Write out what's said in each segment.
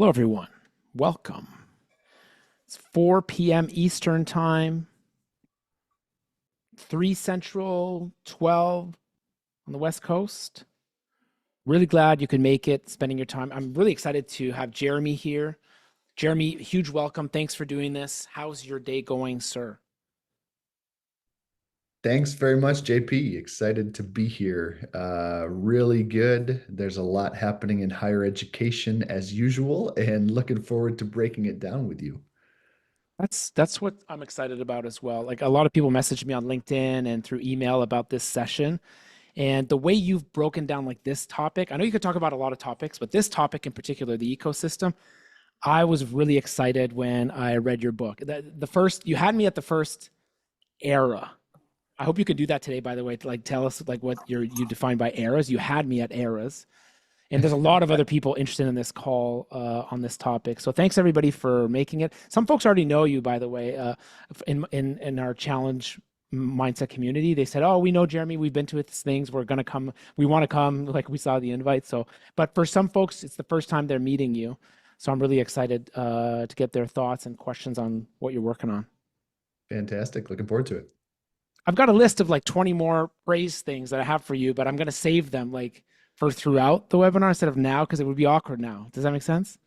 Hello, everyone. Welcome. It's 4 p.m. Eastern Time, 3 Central, 12 on the West Coast. Really glad you could make it, spending your time. I'm really excited to have Jeremy here. Jeremy, huge welcome. Thanks for doing this. How's your day going, sir? Thanks very much, JP. Excited to be here. Really good. There's a lot happening in higher education as usual, and looking forward to breaking it down with you. That's what I'm excited about as well. Like a lot of people message me on LinkedIn and through email about this session. And the way you've broken down like this topic, I know you could talk about a lot of topics, but this topic in particular, the ecosystem, I was really excited when I read your book. The first, you had me at the first era. I hope you could do that today, by the way, to like tell us like what you define by eras. You had me at eras. And there's a lot of other people interested in this call on this topic. So thanks everybody for making it. Some folks already know you, by the way, in our challenge mindset community. They said, "Oh, we know Jeremy. We've been to his things. We're gonna come. We want to come." Like we saw the invite. So, but for some folks, it's the first time they're meeting you. So I'm really excited to get their thoughts and questions on what you're working on. Fantastic. Looking forward to it. I've got a list of like 20 more praise things that I have for you, but I'm gonna save them like for throughout the webinar instead of now because it would be awkward now. Does that make sense?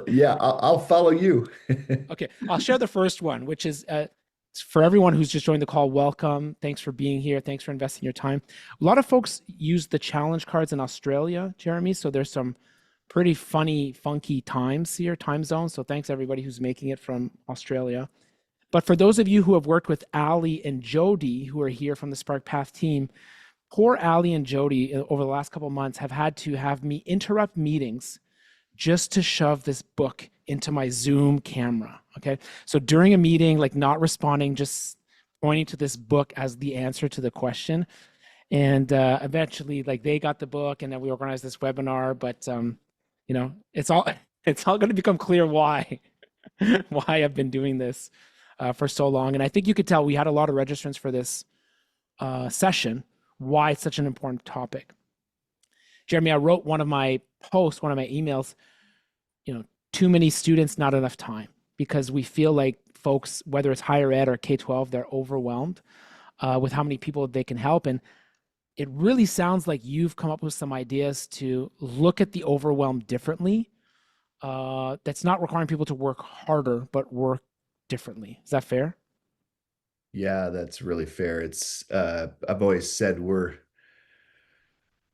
Yeah, I'll follow you. Okay, I'll share the first one, which is for everyone who's just joined the call. Welcome. Thanks for being here. Thanks for investing your time. A lot of folks use the challenge cards in Australia, Jeremy. So there's some pretty funny, funky times here, time zones. So thanks everybody who's making it from Australia. But for those of you who have worked with Ali and Jody, who are here from the Spark Path team, poor Ali and Jody over the last couple of months have had to have me interrupt meetings just to shove this book into my Zoom camera. Okay. So during a meeting, like not responding, just pointing to this book as the answer to the question. And eventually, like they got the book, and then we organized this webinar. But it's all it's all going to become clear why why I've been doing this for so long. And I think you could tell we had a lot of registrants for this session. Why it's such an important topic. Jeremy, I wrote one of my posts, one of my emails, too many students, not enough time, because we feel like folks, whether it's higher ed or K-12, they're overwhelmed with how many people they can help. And it really sounds like you've come up with some ideas to look at the overwhelm differently. That's not requiring people to work harder, but work differently. Is that fair? Yeah, that's really fair. I've always said we're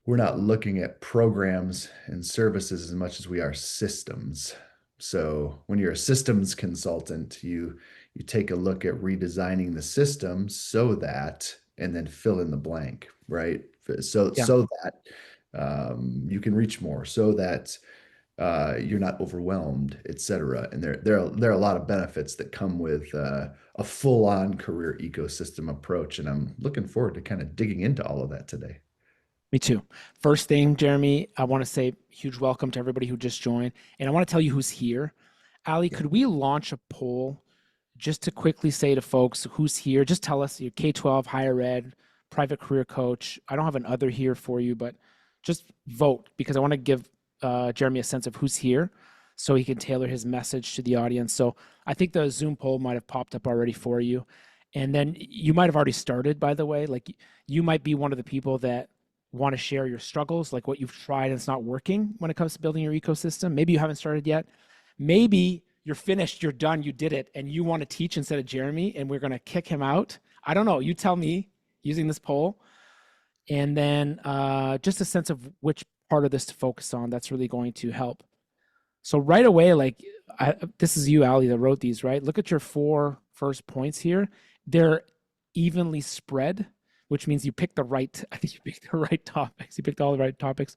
not looking at programs and services as much as we are systems. So when you're a systems consultant, you take a look at redesigning the system so that, and then fill in the blank, right? So Yeah. so that you can reach more, so that you're not overwhelmed, et cetera. And there are a lot of benefits that come with a full-on career ecosystem approach. And I'm looking forward to kind of digging into all of that today. Me too. First thing, Jeremy, I want to say huge welcome to everybody who just joined. And I want to tell you who's here. Ali, Yeah. could we launch a poll just to quickly say to folks who's here? Just tell us your K-12, higher ed, private career coach. I don't have an other here for you, but just vote because I want to give Jeremy a sense of who's here so he can tailor his message to the audience. So I think the Zoom poll might have popped up already for you. And then you might have already started, by the way. Like you might be one of the people that want to share your struggles, like what you've tried and it's not working when it comes to building your ecosystem. Maybe you haven't started yet. Maybe you're finished, you're done, you did it, and you want to teach instead of Jeremy, and we're going to kick him out. I don't know. You tell me using this poll. And then just a sense of which part of this to focus on. That's really going to help. So right away, like this is you, Ali, that wrote these, right? Look at your four first points here. They're evenly spread, which means you picked the right, I think you picked the right topics. You picked all the right topics.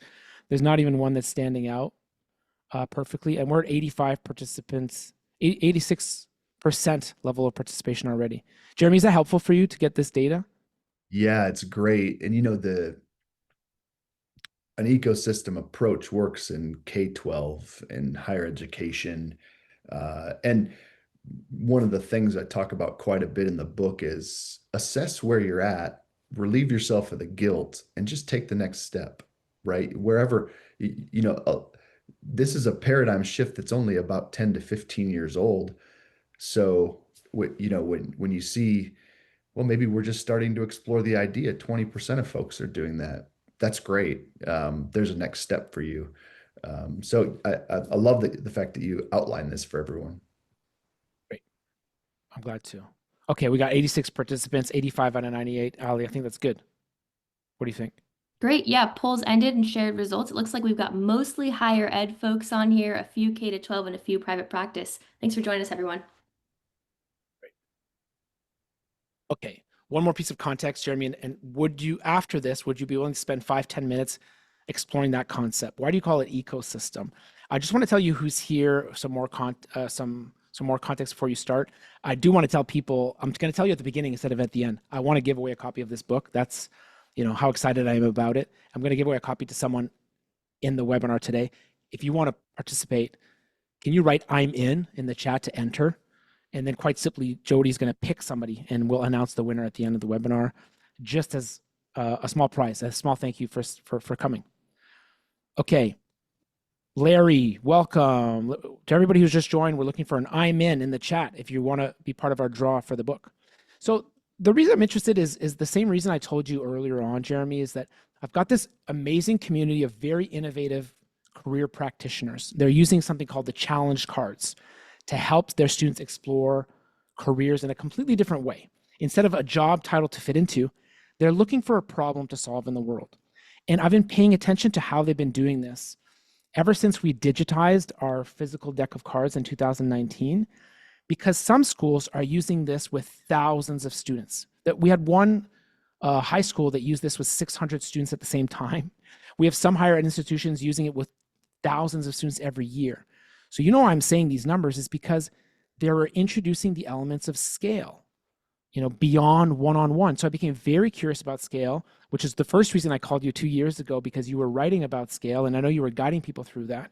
There's not even one that's standing out perfectly. And we're at 85 participants, 86% level of participation already. Jeremy, is that helpful for you to get this data? Yeah, it's great. And the an ecosystem approach works in K-12 and higher education. And one of the things I talk about quite a bit in the book is assess where you're at, relieve yourself of the guilt, and just take the next step, right? Wherever, you know, this is a paradigm shift that's only about 10 to 15 years old. So, when you see, well, maybe we're just starting to explore the idea, 20% of folks are doing that. That's great. There's a next step for you. So I love the fact that you outline this for everyone. Great. I'm glad to. Okay, we got 86 participants, 85 out of 98. Ali, I think that's good. What do you think? Great. Yeah, polls ended and shared results. It looks like we've got mostly higher ed folks on here, a few K to 12 and a few private practice. Thanks for joining us, everyone. Okay, one more piece of context, Jeremy, and would you, after this, would you be willing to spend 5-10 minutes exploring that concept? Why do you call it ecosystem? I just want to tell you who's here, some more context before you start. I do want to tell people, I'm going to tell you at the beginning instead of at the end. I want to give away a copy of this book. That's, how excited I am about it. I'm going to give away a copy to someone in the webinar today. If you want to participate, can you write "I'm in" the chat to enter? And then quite simply, Jody's going to pick somebody and we'll announce the winner at the end of the webinar, just as a small prize, a small thank you for coming. Okay. Larry, welcome. To everybody who's just joined, we're looking for an "I'm in" the chat if you want to be part of our draw for the book. So the reason I'm interested is the same reason I told you earlier on, Jeremy, is that I've got this amazing community of very innovative career practitioners. They're using something called the challenge cards to help their students explore careers in a completely different way. Instead of a job title to fit into, they're looking for a problem to solve in the world. And I've been paying attention to how they've been doing this ever since we digitized our physical deck of cards in 2019, because some schools are using this with thousands of students. That we had one high school that used this with 600 students at the same time. We have some higher ed institutions using it with thousands of students every year. So why I'm saying these numbers is because they're introducing the elements of scale, beyond one-on-one. So I became very curious about scale, which is the first reason I called you 2 years ago, because you were writing about scale and I know you were guiding people through that.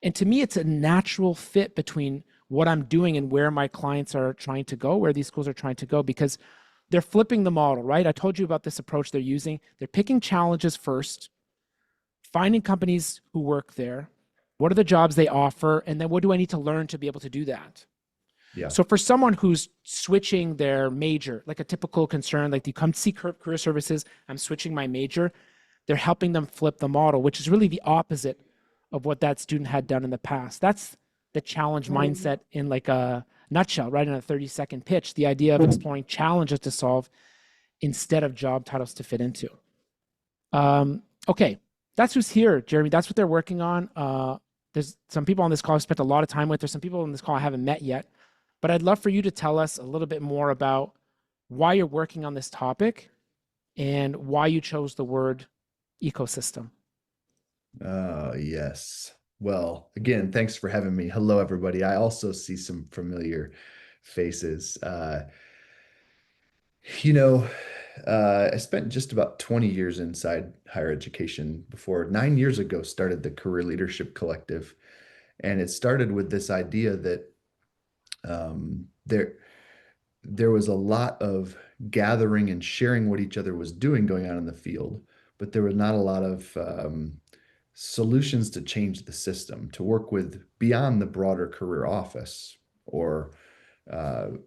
And to me, it's a natural fit between what I'm doing and where my clients are trying to go, where these schools are trying to go, because they're flipping the model, right? I told you about this approach they're using. They're picking challenges first, finding companies who work there. What are the jobs they offer? And then what do I need to learn to be able to do that? Yeah. So for someone who's switching their major, like a typical concern, like you come see career services, I'm switching my major, they're helping them flip the model, which is really the opposite of what that student had done in the past. That's the challenge mindset in like a nutshell, right? In a 30-second pitch, the idea of exploring challenges to solve instead of job titles to fit into. Okay, that's who's here, Jeremy. That's what they're working on. There's some people on this call I've spent a lot of time with. There's some people on this call I haven't met yet, but I'd love for you to tell us a little bit more about why you're working on this topic and why you chose the word ecosystem. Yes. Well, again, thanks for having me. Hello, everybody. I also see some familiar faces. You know, I spent just about 20 years inside higher education before 9 years ago started the Career Leadership Collective. And it started with this idea that there was a lot of gathering and sharing what each other was doing going on in the field, but there was not a lot of solutions to change the system, to work with beyond the broader career office or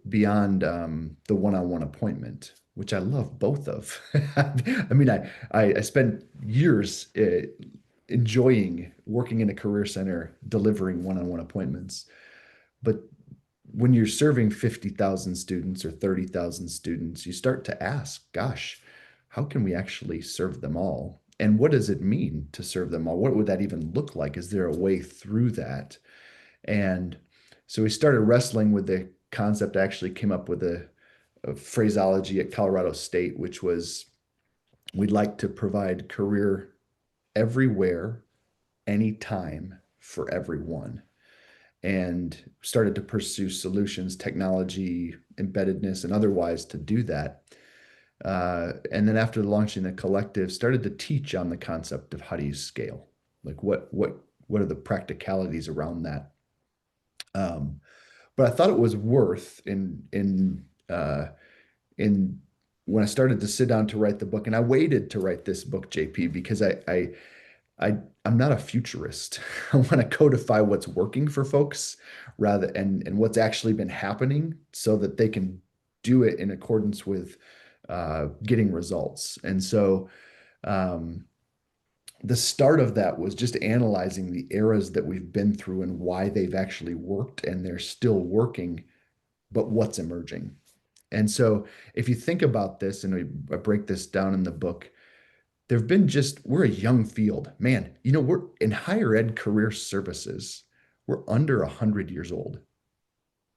beyond the one-on-one appointment, which I love both of. I mean, I spent years enjoying working in a career center, delivering one-on-one appointments. But when you're serving 50,000 students or 30,000 students, you start to ask, gosh, how can we actually serve them all? And what does it mean to serve them all? What would that even look like? Is there a way through that? And so we started wrestling with the concept. I actually came up with a phraseology at Colorado State, which was we'd like to provide career everywhere, anytime, for everyone. And started to pursue solutions, technology, embeddedness, and otherwise to do that. And then after launching the collective, started to teach on the concept of how do you scale? Like what are the practicalities around that? But I thought it was worth in when I started to sit down to write the book, and I waited to write this book, JP, because I'm not a futurist. I want to codify what's working for folks rather and what's actually been happening so that they can do it in accordance with getting results. And so um, the start of that was just analyzing the eras that we've been through and why they've actually worked and they're still working, but what's emerging. And so if you think about this, and I break this down in the book, there've been just, we're a young field. Man, we're in higher ed career services, we're under 100 years old.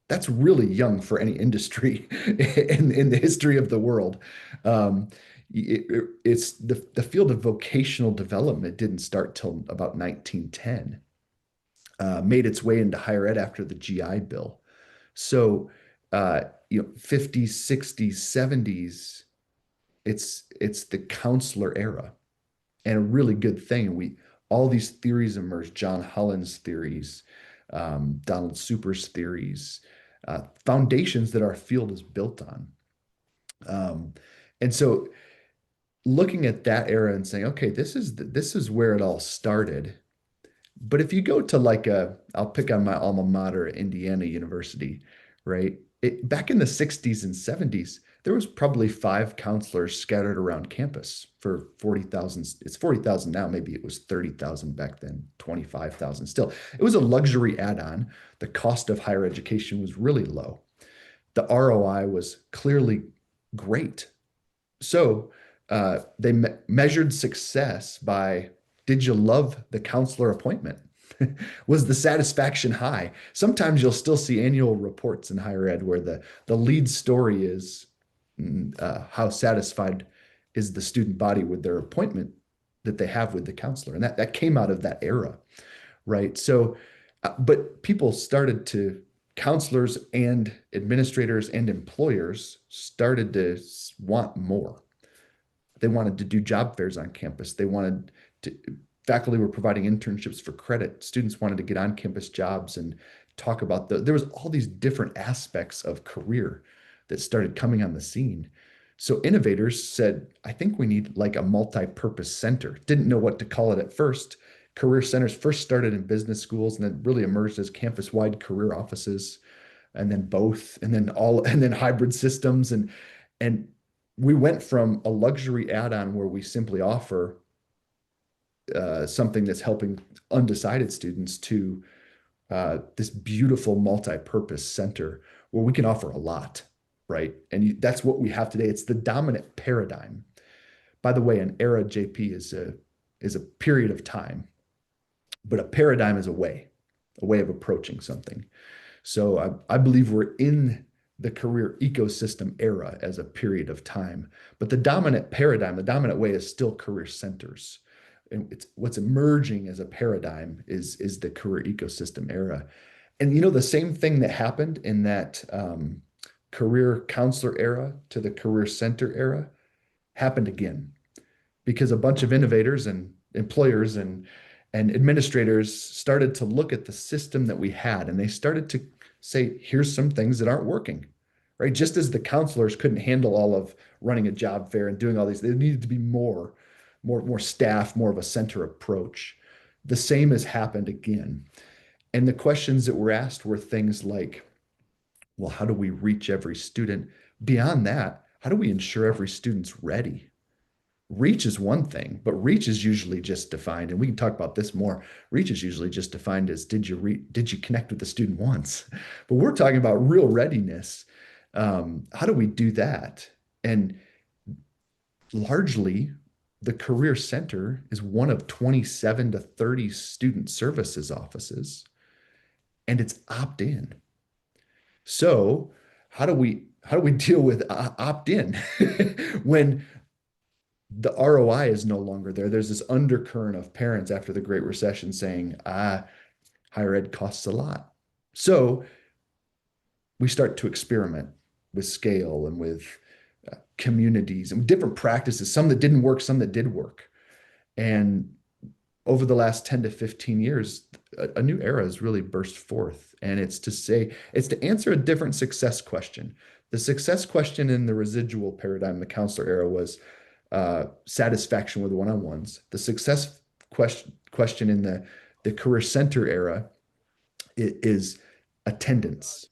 That's really young for any industry in the history of the world. Um, it's the field of vocational development didn't start till about 1910, made its way into higher ed after the GI Bill. So, 50s, 60s, 70s, it's the counselor era and a really good thing. And all these theories emerged, John Holland's theories, Donald Super's theories, foundations that our field is built on. And so looking at that era and saying, okay, this is where it all started. But if you go to I'll pick on my alma mater, Indiana University, right? Back in the 60s and 70s, there was probably 5 counselors scattered around campus for 40,000. It's 40,000 now. Maybe it was 30,000 back then, 25,000 still. It was a luxury add-on. The cost of higher education was really low. The ROI was clearly great. So they measured success by, did you love the counselor appointment? Was the satisfaction high? Sometimes you'll still see annual reports in higher ed where the lead story is how satisfied is the student body with their appointment that they have with the counselor. And that came out of that era, right? So, but counselors and administrators and employers started to want more. They wanted to do job fairs on campus. Faculty were providing internships for credit. Students wanted to get on campus jobs and talk about there was all these different aspects of career that started coming on the scene. So innovators said, I think we need like a multi-purpose center. Didn't know what to call it at first. Career centers first started in business schools and then really emerged as campus-wide career offices, and then both, and then hybrid systems. And we went from a luxury add-on where we simply offer something that's helping undecided students to this beautiful multi-purpose center where we can offer a lot, right? And that's what we have today. It's the dominant paradigm. By the way, an era, JP, is a period of time, but a paradigm is a way of approaching something. So I believe we're in the career ecosystem era as a period of time, but the dominant paradigm, the dominant way is still career centers. And what's emerging as a paradigm is the career ecosystem era. And the same thing that happened in that career counselor era to the career center era happened again, because a bunch of innovators and employers and administrators started to look at the system that we had, and they started to say, here's some things that aren't working, right? Just as the counselors couldn't handle all of running a job fair and doing all these, there needed to be more staff, more of a center approach. The same has happened again. And the questions that were asked were things like, well, how do we reach every student? Beyond that, how do we ensure every student's ready? Reach is one thing, but reach is usually just defined, and we can talk about this more. Reach is usually just defined as did you connect with the student once? But we're talking about real readiness. How do we do that? And largely, the Career Center is one of 27 to 30 student services offices, and it's opt-in. So how do we deal with opt-in when the ROI is no longer there? There's this undercurrent of parents after the Great Recession saying, higher ed costs a lot. So we start to experiment with scale and with communities and different practices, some that didn't work, some that did work. And over the last 10 to 15 years, a new era has really burst forth. And it's to answer a different success question. The success question in the residual paradigm, the counselor era, was satisfaction with one-on-ones. The success question in the career center era is attendance.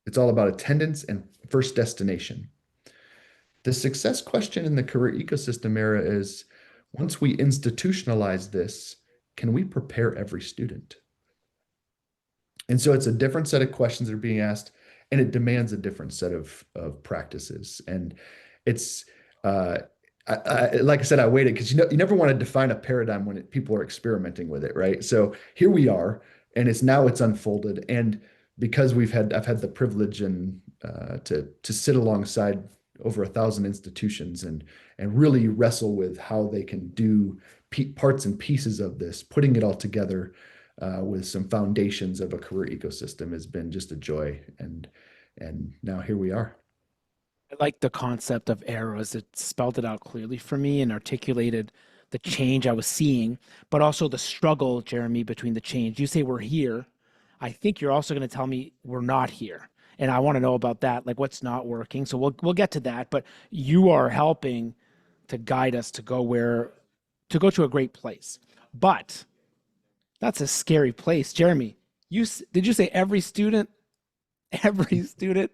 It's all about attendance and first destination. The success question in the career ecosystem era is once we institutionalize this, can we prepare every student? And so it's a different set of questions that are being asked, and it demands a different set of practices. And it's uh, like I said, I waited because you never want to define a paradigm when people are experimenting with it, right? So here we are, and it's unfolded, and because I've had the privilege and to sit alongside over 1,000 institutions and really wrestle with how they can do parts and pieces of this, putting it all together with some foundations of a career ecosystem has been just a joy. And now here we are. I like the concept of arrows. It spelled it out clearly for me and articulated the change I was seeing, but also the struggle, Jeremy, between the change. You say we're here. I think you're also going to tell me we're not here. And I want to know about that, like what's not working. So we'll get to that, but you are helping to guide us to go to a great place. But that's a scary place. Jeremy, did you say every student, every student,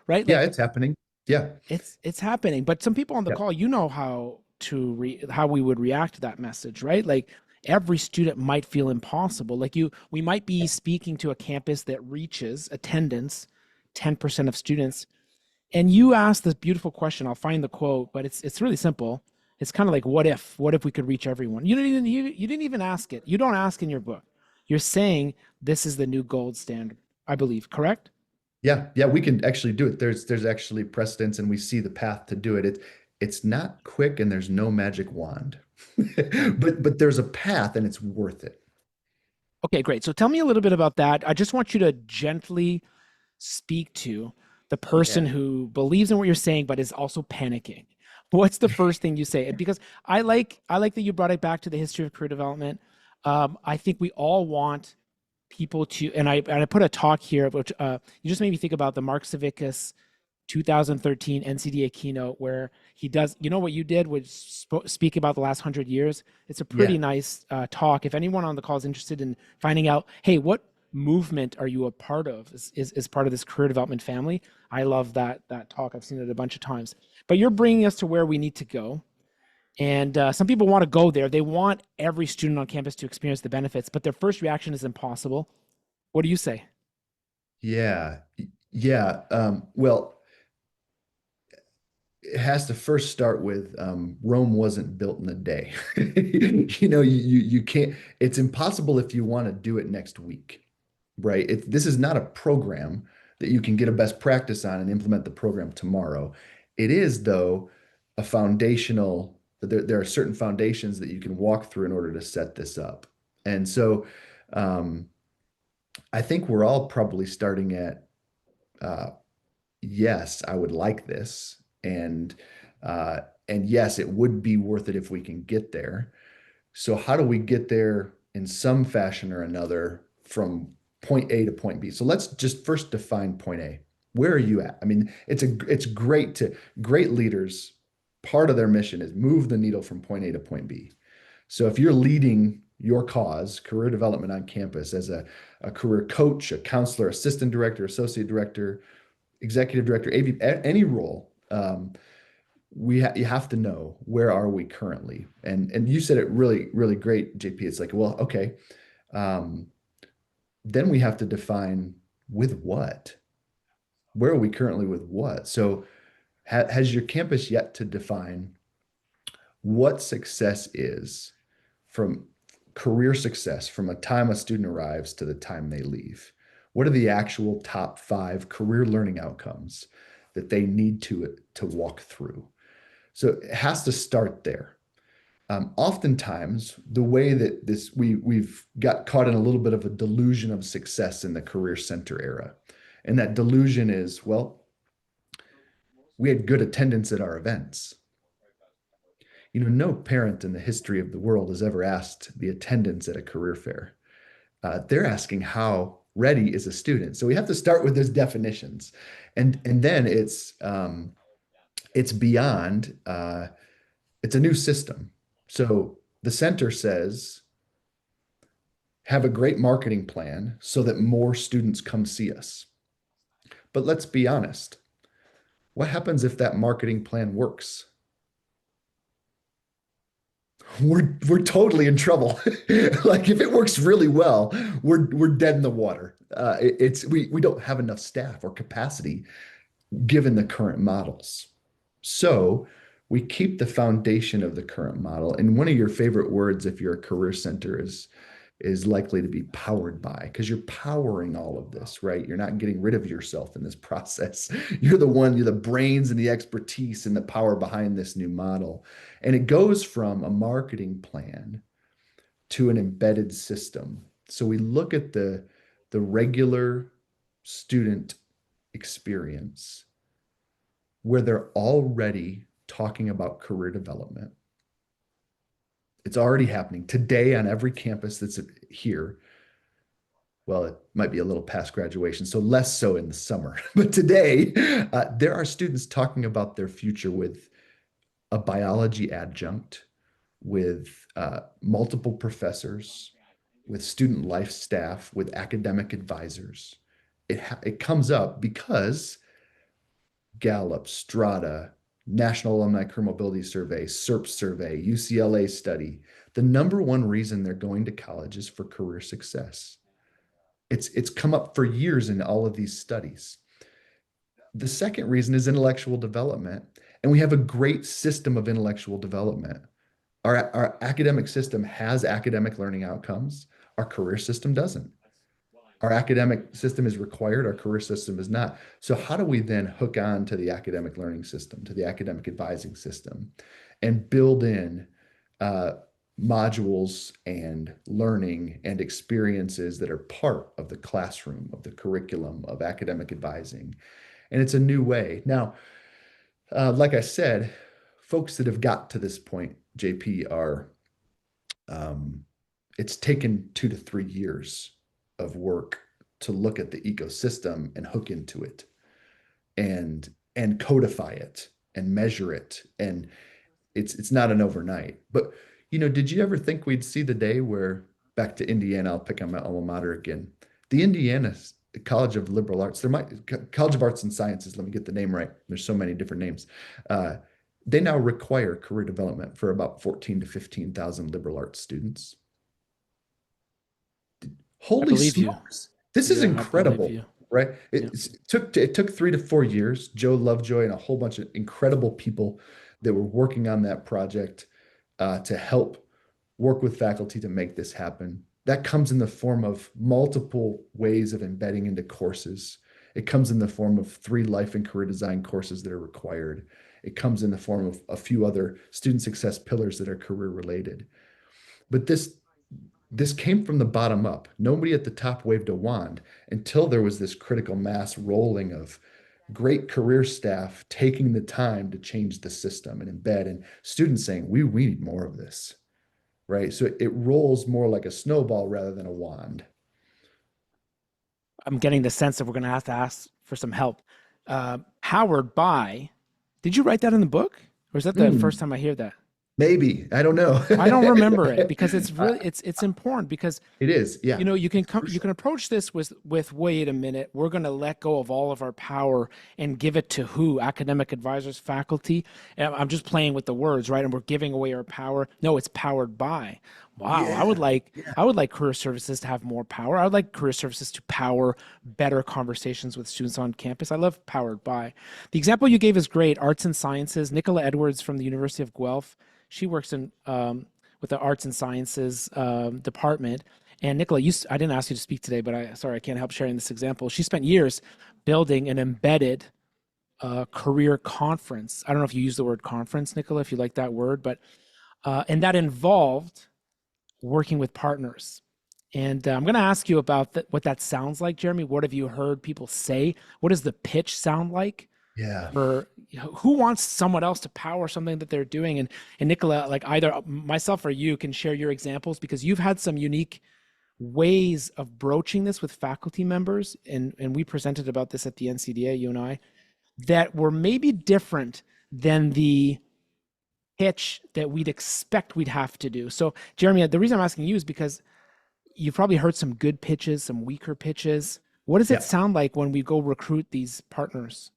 right? Yeah, Like it's happening. Yeah. it's happening, but some people on the Yeah. call, how we would react to that message, right? Like every student might feel impossible. We might be speaking to a campus that reaches attendance 10% of students, and you ask this beautiful question. I'll find the quote, but it's really simple. It's kind of like, what if we could reach everyone? You didn't even ask it. You don't ask in your book. You're saying this is the new gold standard, I believe, correct? Yeah, yeah, we can actually do it. There's actually precedence and we see the path to do it. It's not quick and there's no magic wand. But there's a path and it's worth it. Okay, great. So tell me a little bit about that. I just want you to gently speak to the person Yeah. who believes in what you're saying but is also panicking. What's the first thing you say? Because I like that you brought it back to the history of career development. I think we all want people to, and I put a talk here, which you just made me think about the Mark Savickas 2013 NCDA keynote where he does, you know what you did was speak about the last 100 years. It's a pretty Yeah. nice talk. If anyone on the call is interested in finding out, hey, what movement are you a part of is part of this career development family? I love that talk. I've seen it a bunch of times. But you're bringing us to where we need to go. And some people want to go there. They want every student on campus to experience the benefits, but their first reaction is impossible. What do you say? Yeah. Yeah. Well, it has to first start with Rome wasn't built in a day. You can't, it's impossible if you want to do it next week, right? This is not a program that you can get a best practice on and implement the program tomorrow. It is, though, a foundational, there are certain foundations that you can walk through in order to set this up. And so um, I think we're all probably starting at uh, yes, I would like this, and uh, and yes, it would be worth it if we can get there. So how do we get there in some fashion or another from point A to point B? So let's just first define point A. Where are you at? I mean, it's great leaders. Part of their mission is move the needle from point A to point B. So if you're leading your cause, career development on campus as a career coach, a counselor, assistant director, associate director, executive director, AV, any role, you have to know where are we currently. And you said it really great, JP. It's like, well, okay, um, then we have to define with what. Where are we currently with what? So has your campus yet to define what success is from career success from a time a student arrives to the time they leave? What are the actual top 5 career learning outcomes that they need to walk through? So it has to start there. Oftentimes, the way that we've got caught in a little bit of a delusion of success in the career center era, and that delusion is, well, we had good attendance at our events. No parent in the history of the world has ever asked the attendance at a career fair. They're asking how ready is a student. So we have to start with those definitions, and then it's beyond. It's a new system. So the center says have a great marketing plan so that more students come see us. But let's be honest. What happens if that marketing plan works? We're totally in trouble. Like if it works really well, we're dead in the water. We don't have enough staff or capacity given the current models. So we keep the foundation of the current model. And one of your favorite words, if you're a career center, is likely to be powered by, because you're powering all of this, right? You're not getting rid of yourself in this process. You're the brains and the expertise and the power behind this new model. And it goes from a marketing plan to an embedded system. So we look at the regular student experience where they're already talking about career development. It's already happening today on every campus that's here. Well, it might be a little past graduation, so less so in the summer. But today, there are students talking about their future with a biology adjunct, with multiple professors, with student life staff, with academic advisors. It comes up because Gallup, Strata, National Alumni Career Mobility Survey, SERP survey, UCLA study. The number one reason they're going to college is for career success. It's come up for years in all of these studies. The second reason is intellectual development. And we have a great system of intellectual development. Our academic system has academic learning outcomes. Our career system doesn't. Our academic system is required, our career system is not. So how do we then hook on to the academic learning system, to the academic advising system, and build in modules and learning and experiences that are part of the classroom, of the curriculum, of academic advising? And it's a new way. Now, like I said, folks that have got to this point, JP, it's taken 2 to 3 years of work to look at the ecosystem and hook into it and codify it and measure it. And it's not an overnight. But did you ever think we'd see the day where, back to Indiana, I'll pick on my alma mater again, the Indiana College of Liberal Arts, College of Arts and Sciences, let me get the name right. There's so many different names. They now require career development for about 14 to 15,000 liberal arts students. Holy smokes. This is incredible, right? It took 3 to 4 years. Joe Lovejoy and a whole bunch of incredible people that were working on that project to help work with faculty to make this happen. That comes in the form of multiple ways of embedding into courses. It comes in the form of 3 life and career design courses that are required. It comes in the form of a few other student success pillars that are career related. But this came from the bottom up. Nobody at the top waved a wand until there was this critical mass rolling of great career staff taking the time to change the system and embed, and students saying, we need more of this, right? So it rolls more like a snowball rather than a wand. I'm getting the sense that we're going to have to ask for some help. Powered by, did you write that in the book? Or is that the first time I hear that? Maybe. I don't know. I don't remember it, because it's really, it's important, because it is. Yeah. You can approach this with, wait a minute, we're going to let go of all of our power and give it to who? Academic advisors, faculty. And I'm just playing with the words, right? And we're giving away our power. No, it's powered by. Wow. Yeah, I would like career services to have more power. I would like career services to power better conversations with students on campus. I love powered by. The example you gave is great. Arts and sciences. Nicola Edwards from the University of Guelph. She works in with the arts and sciences department. And Nicola, I didn't ask you to speak today, but I can't help sharing this example. She spent years building an embedded career conference. I don't know if you use the word conference, Nicola, if you like that word, but and that involved working with partners. And I'm going to ask you about what that sounds like, Jeremy. What have you heard people say? What does the pitch sound like? Yeah. For who wants someone else to power something that they're doing? And Nicola, like either myself or you can share your examples, because you've had some unique ways of broaching this with faculty members. And we presented about this at the NCDA, you and I, that were maybe different than the pitch that we'd expect we'd have to do. So Jeremy, the reason I'm asking you is because you've probably heard some good pitches, some weaker pitches. What does it Yeah. sound like when we go recruit these partners?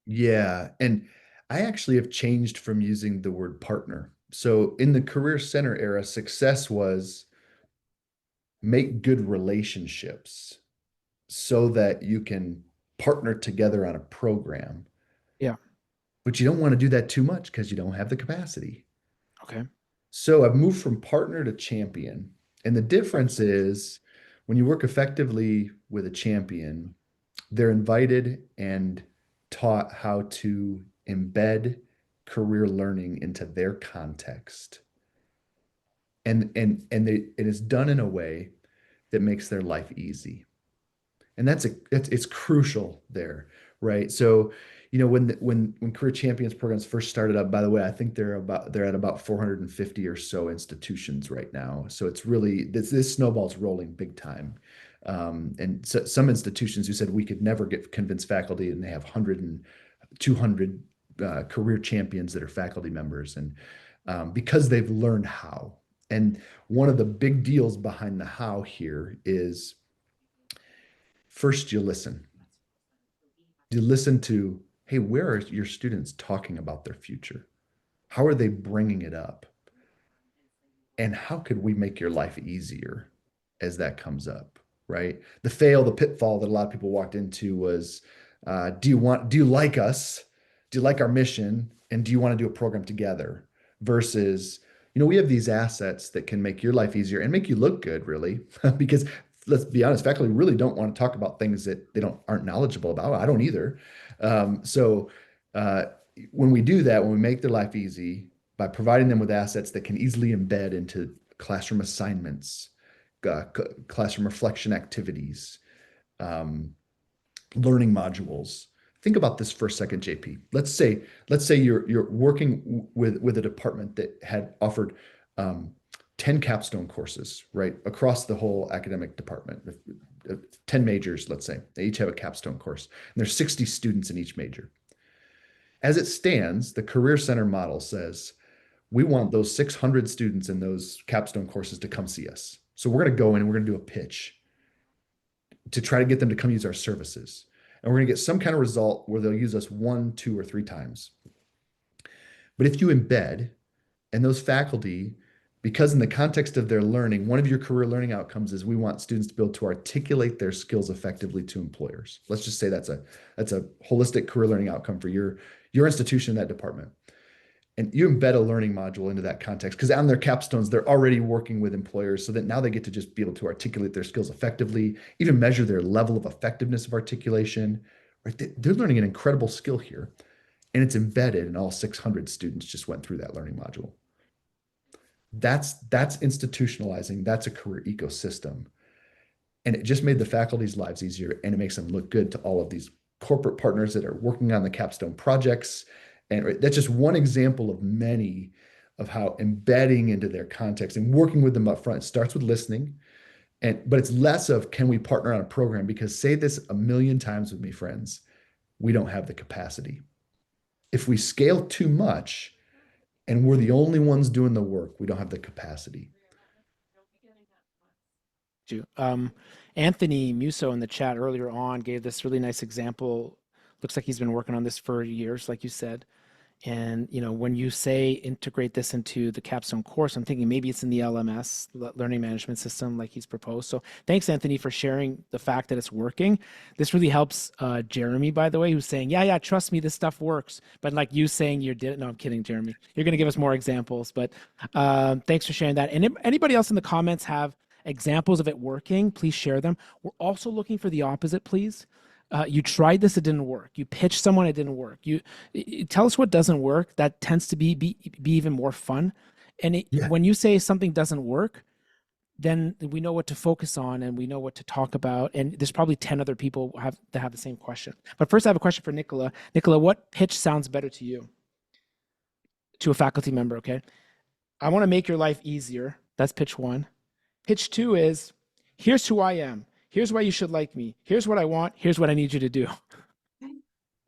Yeah. And I actually have changed from using the word partner. So in the Career Center era, success was make good relationships so that you can partner together on a program. Yeah. But you don't want to do that too much because you don't have the capacity. Okay. So I've moved from partner to champion. And the difference is when you work effectively with a champion, they're invited and taught how to embed career learning into their context. It is done in a way that makes their life easy. And it's crucial there, right? So, when Career Champions programs first started up, by the way, I think they're at about 450 or so institutions right now. So it's really this snowball's rolling big time. And so, some institutions who said we could never get convinced faculty, and they have 100 and 200 career champions that are faculty members, and because they've learned how. And one of the big deals behind the how here is first you listen. You listen to, hey, where are your students talking about their future? How are they bringing it up? And how could we make your life easier as that comes up, right? The pitfall that a lot of people walked into was, do you like us? Do you like our mission? And do you want to do a program together? Versus, we have these assets that can make your life easier and make you look good, really, because let's be honest, faculty really don't want to talk about things that they aren't knowledgeable about. I don't either. So uh, when we do that, when we make their life easy, by providing them with assets that can easily embed into classroom assignments, classroom reflection activities, um, learning modules. Think about this for a second, JP. Let's say you're working with a department that had offered 10 capstone courses, right, across the whole academic department. 10 majors, let's say. They each have a capstone course. And there's 60 students in each major. As it stands, the Career Center model says, we want those 600 students in those capstone courses to come see us. So we're going to go in and we're going to do a pitch to try to get them to come use our services. And we're going to get some kind of result where they'll use us 1, 2, or 3 times. But if you embed and those faculty, because in the context of their learning, one of your career learning outcomes is we want students to be able to articulate their skills effectively to employers. Let's just say that's a holistic career learning outcome for your institution in that department. And you embed a learning module into that context because on their capstones, they're already working with employers so that now they get to just be able to articulate their skills effectively, even measure their level of effectiveness of articulation. Right? They're learning an incredible skill here. And it's embedded, and all 600 students just went through that learning module. That's institutionalizing. That's a career ecosystem. And it just made the faculty's lives easier, and it makes them look good to all of these corporate partners that are working on the capstone projects. And that's just one example of many of how embedding into their context and working with them up front starts with listening. But it's less of can we partner on a program, because say this a million times with me, friends, we don't have the capacity. If we scale too much and we're the only ones doing the work, we don't have the capacity. Anthony Musso in the chat earlier on gave this really nice example. Looks like he's been working on this for years, like you said. And when you say integrate this into the capstone course, I'm thinking maybe it's in the LMS, learning management system, like he's proposed. So thanks, Anthony, for sharing the fact that it's working. This really helps Jeremy, by the way, who's saying, yeah, trust me, this stuff works. But like you saying you did it. No, I'm kidding, Jeremy. You're going to give us more examples. But thanks for sharing that. And if anybody else in the comments have examples of it working, please share them. We're also looking for the opposite, please. You tried this, it didn't work. You pitched someone, it didn't work. You tell us what doesn't work. That tends to be even more fun. And when you say something doesn't work, then we know what to focus on and we know what to talk about. And there's probably 10 other people that have the same question. But first, I have a question for Nicola. Nicola, what pitch sounds better to you? To a faculty member, okay? I want to make your life easier. That's pitch 1. Pitch 2 is, here's who I am. Here's why you should like me. Here's what I want. Here's what I need you to do.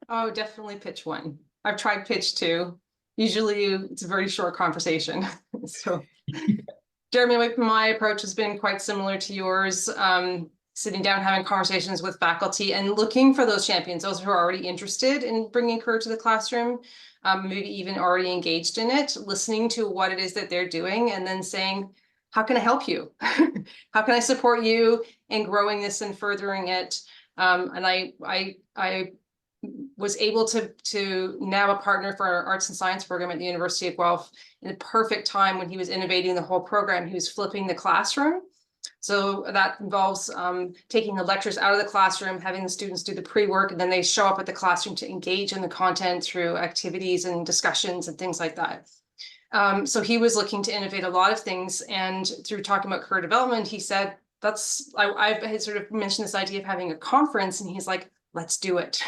Oh, definitely pitch 1. I've tried pitch 2. Usually it's a very short conversation. So Jeremy, my approach has been quite similar to yours. Sitting down, having conversations with faculty and looking for those champions, those who are already interested in bringing career to the classroom, maybe even already engaged in it, listening to what it is that they're doing, and then saying, how can I help you? How can I support you in growing this and furthering it? And I was able to nab a partner for our arts and science program at the University of Guelph in the perfect time when he was innovating the whole program. He was flipping the classroom. So that involves taking the lectures out of the classroom, having the students do the pre-work, and then they show up at the classroom to engage in the content through activities and discussions and things like that. So he was looking to innovate a lot of things, and through talking about career development, he said, I've had sort of mentioned this idea of having a conference, and he's like, let's do it.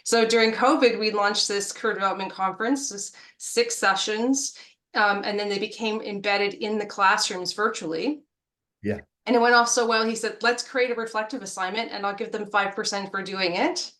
So during COVID, we launched this career development conference, this 6 sessions, and then they became embedded in the classrooms virtually. Yeah. And it went off so well, he said, let's create a reflective assignment and I'll give them 5% for doing it.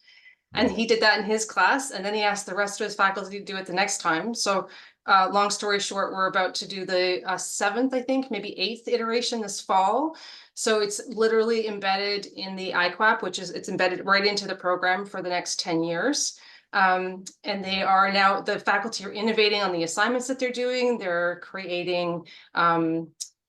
And he did that in his class. And then he asked the rest of his faculty to do it the next time. So long story short, we're about to do the 7th, I think, maybe 8th iteration this fall. So it's literally embedded in the IQAP, which is, it's embedded right into the program for the next 10 years. And they are now, the faculty are innovating on the assignments that they're doing. They're creating,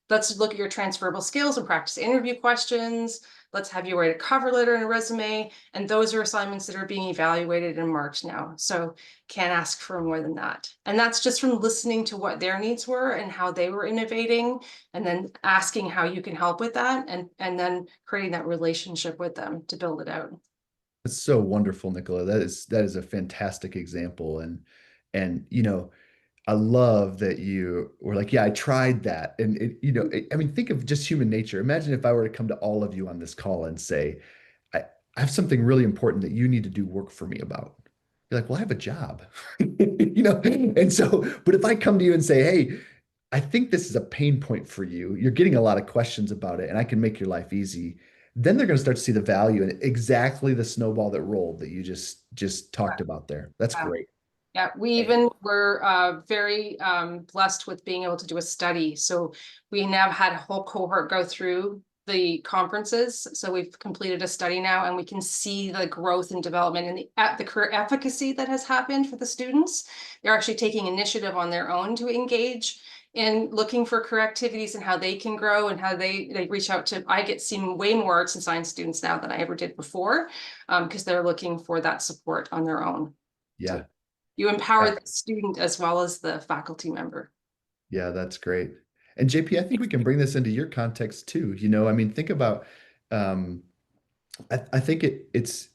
let's look at your transferable skills and practice interview questions. Let's have you write a cover letter and a resume. And those are assignments that are being evaluated and marked now. So can't ask for more than that. And that's just from listening to what their needs were and how they were innovating, and then asking how you can help with that, and then creating that relationship with them to build it out. That's so wonderful, Nicola. That is a fantastic example. And I love that you were like, yeah, I tried that. And I mean, think of just human nature. Imagine if I were to come to all of you on this call and say, I have something really important that you need to do work for me about. You're like, well, I have a job, And so, but if I come to you and say, hey, I think this is a pain point for you, you're getting a lot of questions about it, and I can make your life easy, then they're going to start to see the value in exactly the snowball that rolled that you just talked about there. That's great. Yeah, we even were very blessed with being able to do a study. So we now had a whole cohort go through the conferences. So we've completed a study now, and we can see the growth and development and the career efficacy that has happened for the students. They're actually taking initiative on their own to engage in looking for career activities and how they can grow, and how they reach out to, I get seen way more arts and science students now than I ever did before, because they're looking for that support on their own. Yeah. So you empower the student as well as the faculty member. Yeah, that's great. And JP, I think we can bring this into your context too. I mean, think about, I think it's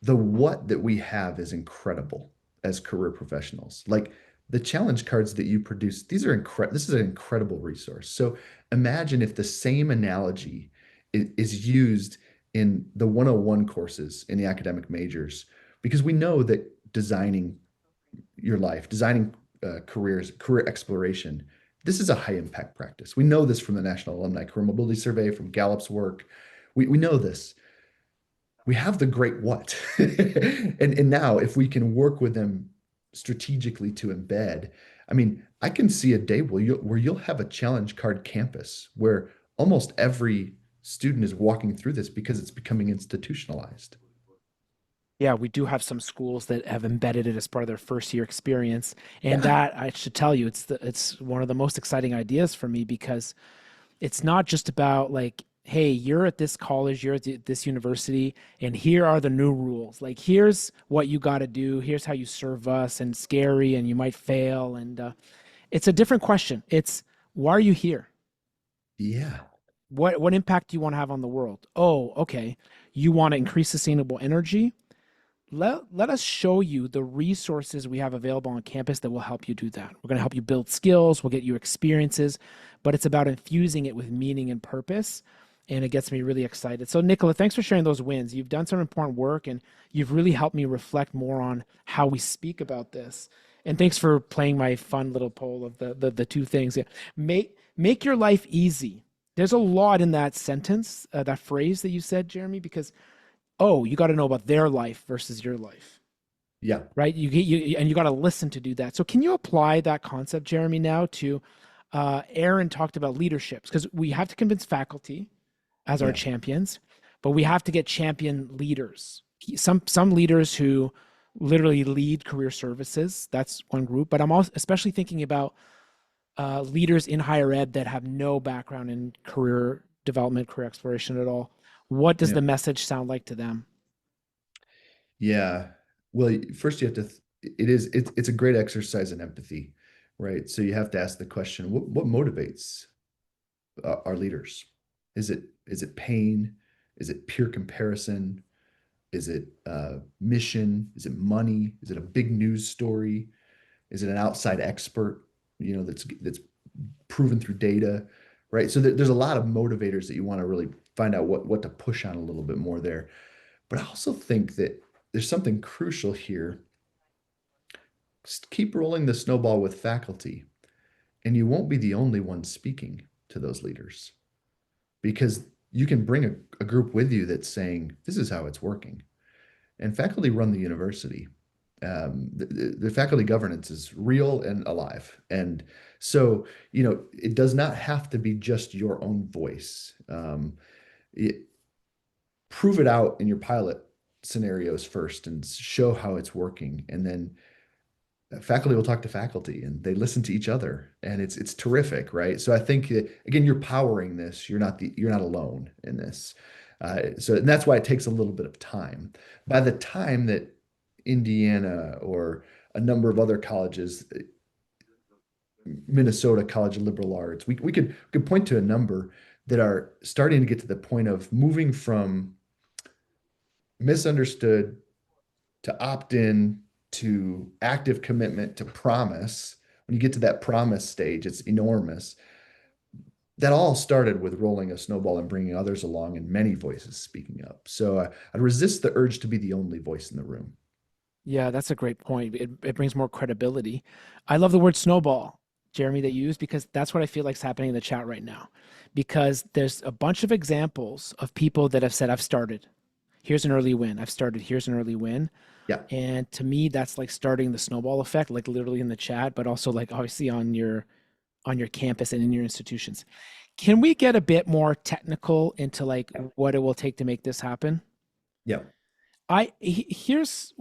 the what that we have is incredible as career professionals. Like the challenge cards that you produce, this is an incredible resource. So imagine if the same analogy is used in the 101 courses in the academic majors, because we know that designing your life, designing career exploration, this is a high impact practice. We know this from the National Alumni Career Mobility Survey, from Gallup's work. We know this. We have the great what. and now if we can work with them strategically to embed, I mean, I can see a day where you'll have a challenge card campus where almost every student is walking through this because it's becoming institutionalized. Yeah, we do have some schools that have embedded it as part of their first year experience. And that, I should tell you, it's one of the most exciting ideas for me, because it's not just about like, hey, you're at this college, you're at this university, and here are the new rules. Like, here's what you got to do. Here's how you serve us, and scary, and you might fail. And it's a different question. It's, why are you here? Yeah. What impact do you want to have on the world? Oh, okay. You want to increase sustainable energy? Let us show you the resources we have available on campus that will help you do that. We're going to help you build skills. We'll get you experiences, but it's about infusing it with meaning and purpose. And it gets me really excited. So Nicola, thanks for sharing those wins. You've done some important work, and you've really helped me reflect more on how we speak about this. And thanks for playing my fun little poll of the 2 things. Make your life easy. There's a lot in that sentence, that phrase that you said, Jeremy, because you got to know about their life versus your life. Yeah. Right. You got to listen to do that. So can you apply that concept, Jeremy, now to Aaron talked about leaderships because we have to convince faculty as our Yeah. champions, but we have to get champion leaders. Some leaders who literally lead career services. That's one group. But I'm also especially thinking about leaders in higher ed that have no background in career development, career exploration at all. What does Yeah. the message sound like to them? Yeah. Well, first you have to, it's a great exercise in empathy, right? So you have to ask the question, what motivates our leaders? Is it pain? Is it peer comparison? Is it mission? Is it money? Is it a big news story? Is it an outside expert, that's proven through data, right? So there's a lot of motivators that you want to really find out what to push on a little bit more there. But I also think that there's something crucial here. Just keep rolling the snowball with faculty, and you won't be the only one speaking to those leaders because you can bring a group with you that's saying, this is how it's working. And faculty run the university. The faculty governance is real and alive. And so, it does not have to be just your own voice. Prove it out in your pilot scenarios first and show how it's working. And then faculty will talk to faculty and they listen to each other. And it's terrific, right? So I think again, you're powering this. You're not alone in this. And that's why it takes a little bit of time. By the time that Indiana or a number of other colleges, Minnesota College of Liberal Arts, we could point to a number that are starting to get to the point of moving from misunderstood to opt-in to active commitment to promise. When you get to that promise stage, it's enormous. That all started with rolling a snowball and bringing others along and many voices speaking up. So I'd resist the urge to be the only voice in the room. Yeah, that's a great point. It brings more credibility. I love the word snowball, Jeremy, that you used because that's what I feel like is happening in the chat right now. Because there's a bunch of examples of people that have said, I've started. Here's an early win. I've started. Here's an early win. Yeah. And to me, that's like starting the snowball effect, like literally in the chat, but also like obviously on your campus and in your institutions. Can we get a bit more technical into like what it will take to make this happen? Yeah. Here's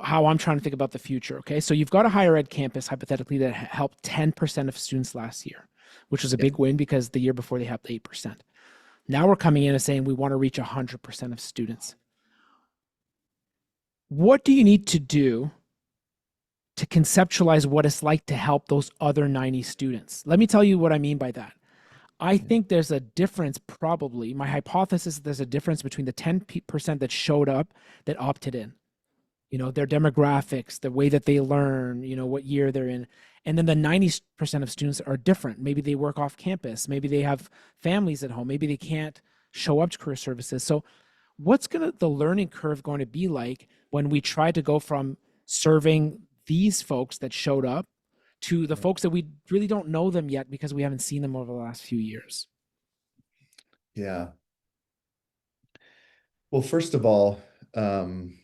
how I'm trying to think about the future. Okay. So you've got a higher ed campus hypothetically that helped 10% of students last year, which was a big win because the year before they helped 8%. Now we're coming in and saying we want to reach 100% of students. What do you need to do to conceptualize what it's like to help those other 90 students? Let me tell you what I mean by that. I think there's a difference, probably. My hypothesis is there's a difference between the 10% that showed up that opted in. Their demographics, the way that they learn, what year they're in. And then the 90% of students are different. Maybe they work off campus. Maybe they have families at home. Maybe they can't show up to career services. So what's the learning curve going to be like when we try to go from serving these folks that showed up to the folks that we really don't know them yet because we haven't seen them over the last few years? Yeah. Well, first of all, in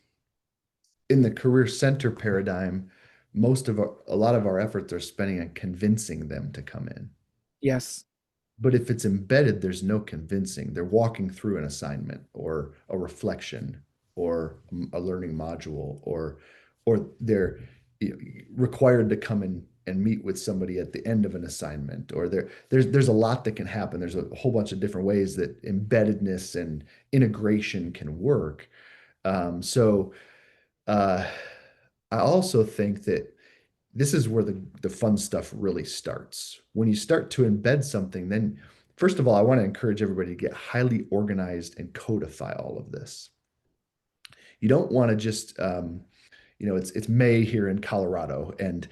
the career center paradigm, a lot of our efforts are spending on convincing them to come in. Yes. But if it's embedded, there's no convincing. They're walking through an assignment or a reflection or a learning module or they're required to come in and meet with somebody at the end of an assignment or there's a lot that can happen. There's a whole bunch of different ways that embeddedness and integration can work. So I also think that this is where the fun stuff really starts. When you start to embed something, then first of all, I want to encourage everybody to get highly organized and codify all of this. You don't want to just, it's May here in Colorado and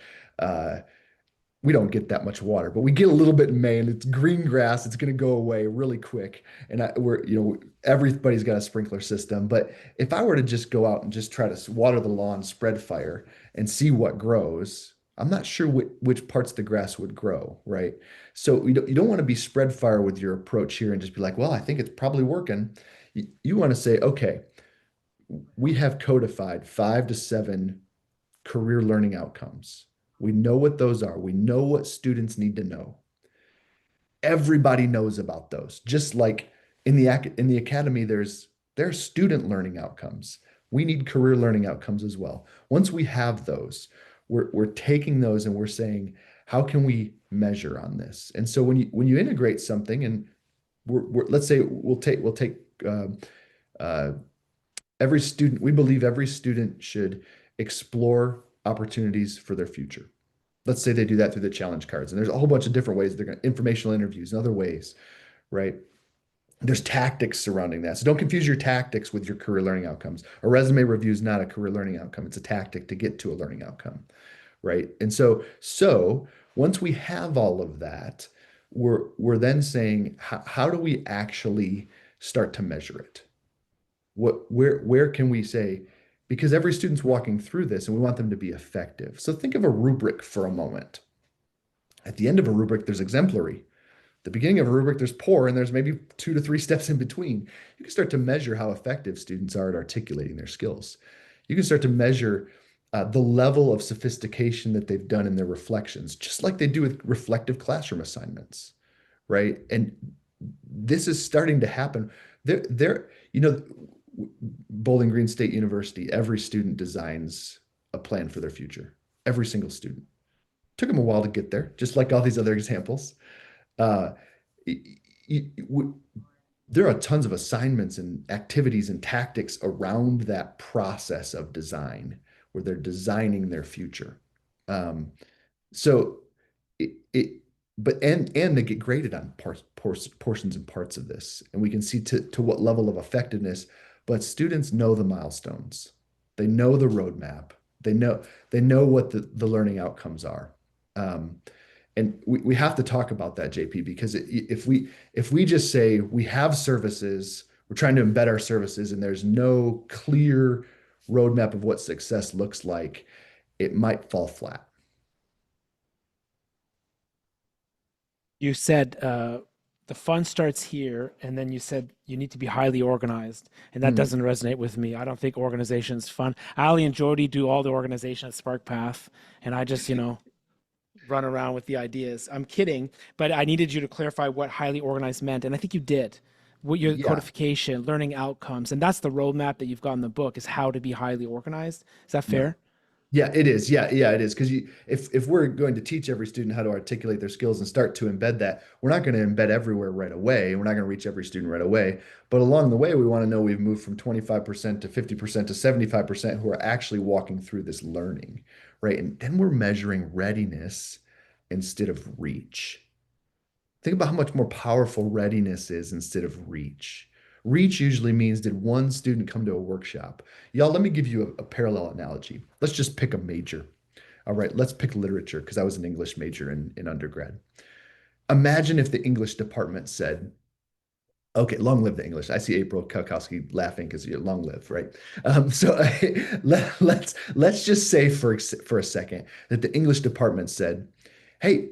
we don't get that much water, but we get a little bit in May and it's green grass. It's going to go away really quick. And everybody's got a sprinkler system. But if I were to just go out and just try to water the lawn, spread fire and see what grows, I'm not sure which parts of the grass would grow, right? So you don't want to be spread fire with your approach here and just be like, well, I think it's probably working. You want to say, okay, we have codified 5 to 7 career learning outcomes. We know what those are. We know what students need to know. Everybody knows about those. Just like in the academy, there's student learning outcomes. We need career learning outcomes as well. Once we have those, we're taking those and we're saying, how can we measure on this? And so when you integrate something, and let's say we'll take uh, every student, we believe every student should explore opportunities for their future. Let's say they do that through the challenge cards, and there's a whole bunch of different ways they're going to informational interviews and other ways, right? There's tactics surrounding that. So don't confuse your tactics with your career learning outcomes. A resume review is not a career learning outcome. It's a tactic to get to a learning outcome, right? And so once we have all of that, we're then saying, how do we actually start to measure it? Where can we say, because every student's walking through this and we want them to be effective. So think of a rubric for a moment. At the end of a rubric, there's exemplary. The beginning of a rubric, there's poor, and there's maybe 2 to 3 steps in between. You can start to measure how effective students are at articulating their skills. You can start to measure the level of sophistication that they've done in their reflections, just like they do with reflective classroom assignments, right? And this is starting to happen. Bowling Green State University, every student designs a plan for their future. Every single student. Took them a while to get there, just like all these other examples. Uh, there are tons of assignments and activities and tactics around that process of design where they're designing their future. So and they get graded on portions and parts of this, and we can see to what level of effectiveness. But students know the milestones, they know the roadmap, they know what the learning outcomes are. And we have to talk about that, JP, because if we just say we have services, we're trying to embed our services, and there's no clear roadmap of what success looks like, it might fall flat. You said the fun starts here, and then you said you need to be highly organized, and that doesn't resonate with me. I don't think organization's fun. Ali and Jody do all the organization at Spark Path, and I just, run around with the ideas. I'm kidding, but I needed you to clarify what highly organized meant, and I think you did. What your codification, learning outcomes, and that's the roadmap that you've got in the book, is how to be highly organized. Is that fair? Yeah, it is. Yeah, it is. Because if we're going to teach every student how to articulate their skills and start to embed that, we're not going to embed everywhere right away. We're not going to reach every student right away. But along the way, we want to know we've moved from 25% to 50% to 75% who are actually walking through this learning, right? And then we're measuring readiness instead of reach. Think about how much more powerful readiness is instead of reach. Reach usually means, did one student come to a workshop? Y'all, let me give you a parallel analogy. Let's just pick a major. All right, let's pick literature, because I was an English major in undergrad. Imagine if the English department said, okay, long live the English. I see April Kalkowski laughing because you're long live, right? Let's just say for a second that the English department said, hey,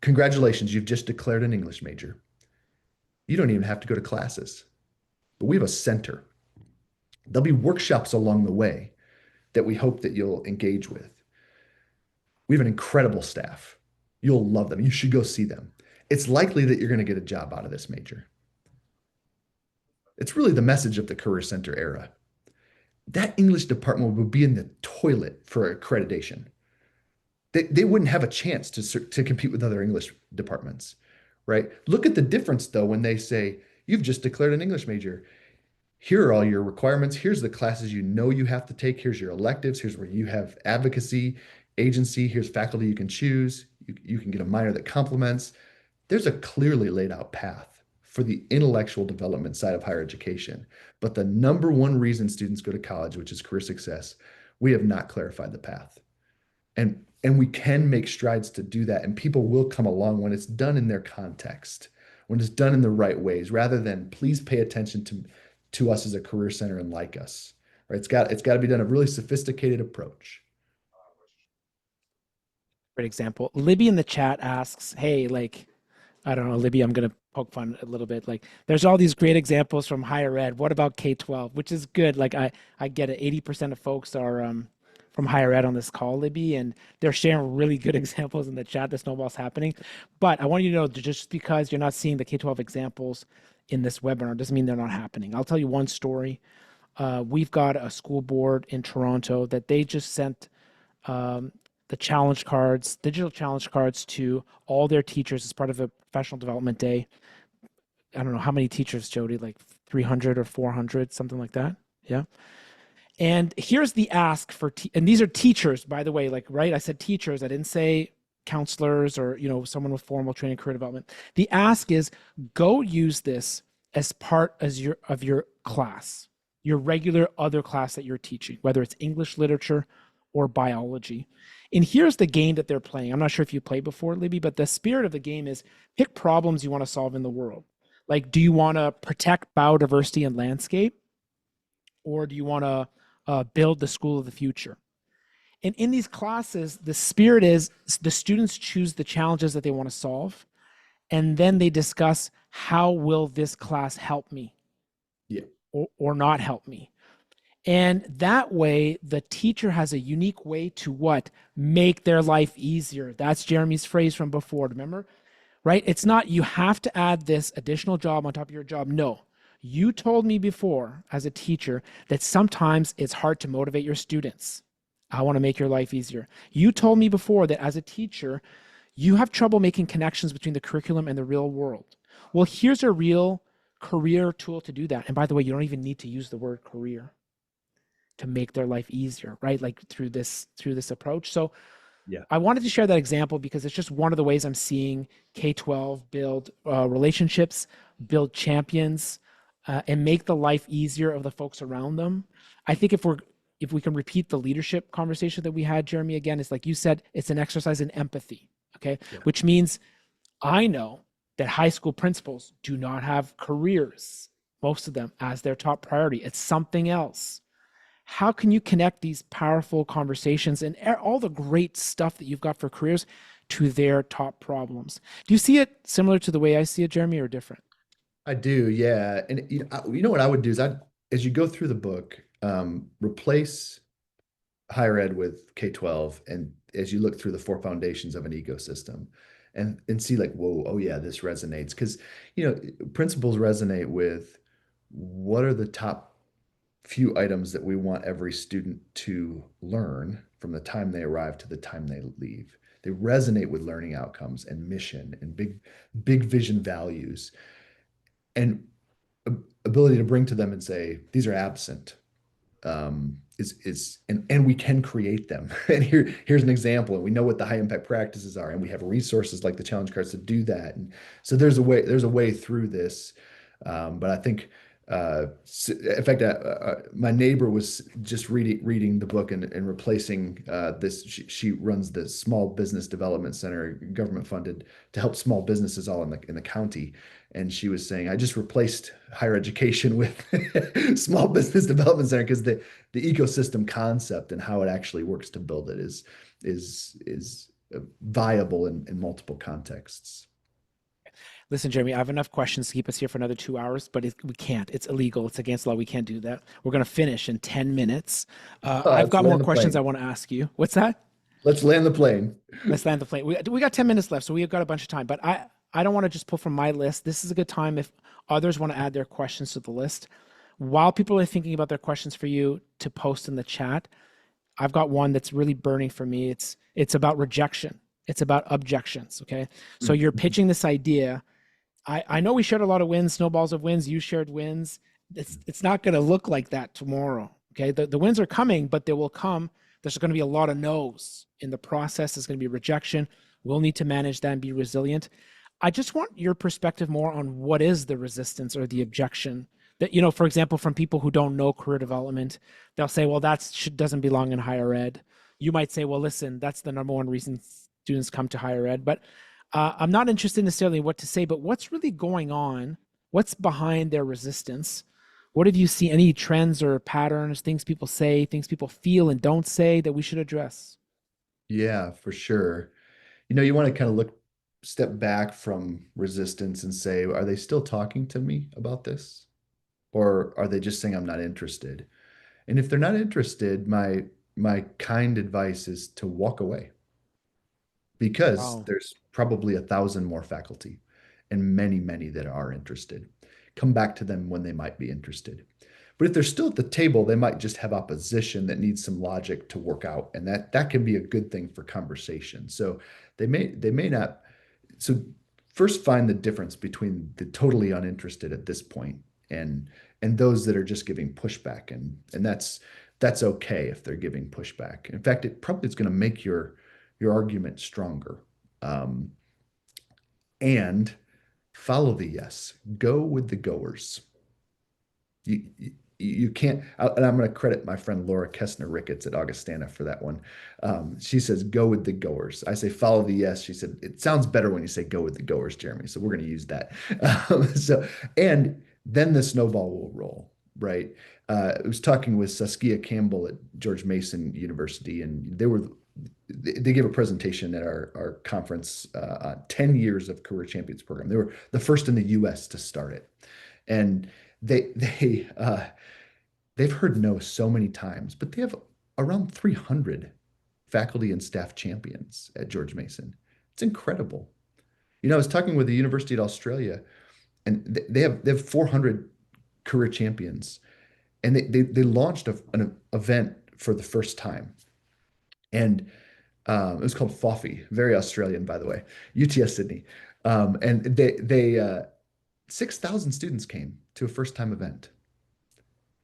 congratulations, you've just declared an English major. You don't even have to go to classes. But we have a center. There'll be workshops along the way that we hope that you'll engage with. We have an incredible staff. You'll love them. You should go see them. It's likely that you're going to get a job out of this major. It's really the message of the Career Center era. That English department would be in the toilet for accreditation. They wouldn't have a chance to compete with other English departments, right? Look at the difference, though, when they say, you've just declared an English major. Here are all your requirements. Here's the classes you have to take. Here's your electives. Here's where you have advocacy, agency. Here's faculty you can choose. You can get a minor that complements. There's a clearly laid out path for the intellectual development side of higher education. But the number one reason students go to college, which is career success, we have not clarified the path. And we can make strides to do that. And people will come along when it's done in their context, when it's done in the right ways, rather than please pay attention to us as a career center and like us. Right? It's got to be done a really sophisticated approach. Great example. Libby in the chat asks, hey, I don't know, Libby, I'm going to poke fun a little bit. There's all these great examples from higher ed. What about K-12? Which is good. I get it. 80% of folks are from higher ed on this call, Libby, and they're sharing really good examples in the chat that snowball's happening. But I want you to know that just because you're not seeing the K-12 examples in this webinar doesn't mean they're not happening. I'll tell you one story. We've got a school board in Toronto that they just sent the challenge cards, digital challenge cards to all their teachers as part of a professional development day. I don't know how many teachers, Jody, like 300 or 400, something like that. Yeah. And here's the ask for, and these are teachers, by the way, like, right? I said teachers, I didn't say counselors or, someone with formal training, career development. The ask is go use this as part of your class, your regular other class that you're teaching, whether it's English literature or biology. And here's the game that they're playing. I'm not sure if you played before, Libby, but the spirit of the game is pick problems you want to solve in the world. Like, do you want to protect biodiversity and landscape? Or do you want to build the school of the future? And in these classes, the spirit is the students choose the challenges that they want to solve. And then they discuss, how will this class help me? Yeah. Or not help me? And that way, the teacher has a unique way to what? Make their life easier. That's Jeremy's phrase from before, remember? Right? It's not you have to add this additional job on top of your job. No. You told me before as a teacher that sometimes it's hard to motivate your students. I want to make your life easier. You told me before that as a teacher, you have trouble making connections between the curriculum and the real world. Well, here's a real career tool to do that. And by the way, you don't even need to use the word career to make their life easier, right? Like through this approach. So Yeah. I wanted to share that example because it's just one of the ways I'm seeing K-12 build relationships, build champions, and make the life easier of the folks around them. I think if we can repeat the leadership conversation that we had, Jeremy, again, it's like you said, it's an exercise in empathy, okay? Yeah. Which means I know that high school principals do not have careers, most of them, as their top priority. It's something else. How can you connect these powerful conversations and all the great stuff that you've got for careers to their top problems? Do you see it similar to the way I see it, Jeremy, or different? I do, yeah. And you know what I would do is as you go through the book, replace higher ed with K-12, and as you look through the four foundations of an ecosystem, and see like, whoa, oh yeah, this resonates, because principles resonate with what are the top few items that we want every student to learn from the time they arrive to the time they leave. They resonate with learning outcomes and mission and big vision values, and ability to bring to them and say, these are absent, and we can create them. And here's an example, and we know what the high impact practices are, and we have resources like the challenge cards to do that. And so there's a way through this. But I think, in fact, my neighbor was just reading the book and replacing this. She runs the Small Business Development Center, government funded, to help small businesses all in the county. And she was saying, I just replaced higher education with Small Business Development Center, because the ecosystem concept and how it actually works to build it is viable in multiple contexts. Listen, Jeremy, I have enough questions to keep us here for another 2 hours, but we can't. It's illegal. It's against law. We can't do that. We're going to finish in 10 minutes. I've got more questions I want to ask you. What's that? Let's land the plane. Let's land the plane. We got 10 minutes left, so we've got a bunch of time. But I don't want to just pull from my list. This is a good time if others want to add their questions to the list. While people are thinking about their questions for you to post in the chat, I've got one that's really burning for me. It's about rejection. It's about objections, okay? So you're pitching this idea. I know we shared a lot of wins, snowballs of wins. You shared wins. It's not going to look like that tomorrow, okay? The wins are coming, but they will come. There's going to be a lot of no's in the process. There's going to be rejection. We'll need to manage that and be resilient. I just want your perspective more on what is the resistance or the objection that, for example, from people who don't know career development, they'll say, well, that doesn't belong in higher ed. You might say, well, listen, that's the number one reason students come to higher ed. But I'm not interested necessarily in what to say, but what's really going on? What's behind their resistance? What have you seen? Any trends or patterns, things people say, things people feel and don't say that we should address? Yeah, for sure. You want to kind of step back from resistance and say, are they still talking to me about this? Or are they just saying I'm not interested? And if they're not interested, my my kind advice is to walk away, because Wow. there's probably 1,000 more faculty and many, many that are interested. Come back to them when they might be interested. But if they're still at the table, they might just have opposition that needs some logic to work out, and that can be a good thing for conversation. So they may not. So first find the difference between the totally uninterested at this point and those that are just giving pushback, and that's okay if they're giving pushback. In fact, it probably is going to make your argument stronger. Um, and follow the yes. Go with the goers. You can't, and I'm going to credit my friend Laura Kessner Ricketts at Augustana for that one. She says, go with the goers. I say, follow the yes. She said, it sounds better when you say go with the goers, Jeremy. So we're going to use that. And then the snowball will roll, right? I was talking with Saskia Campbell at George Mason University, and they gave a presentation at our conference on 10 years of Career Champions program. They were the first in the US to start it. And they've heard no so many times, but they have around 300 faculty and staff champions at George Mason. It's incredible. I was talking with the University of Australia, and they have 400 career champions, and they launched an event for the first time, and it was called FOFI, very Australian, by the way, UTS Sydney, and they 6,000 students came to a first time event.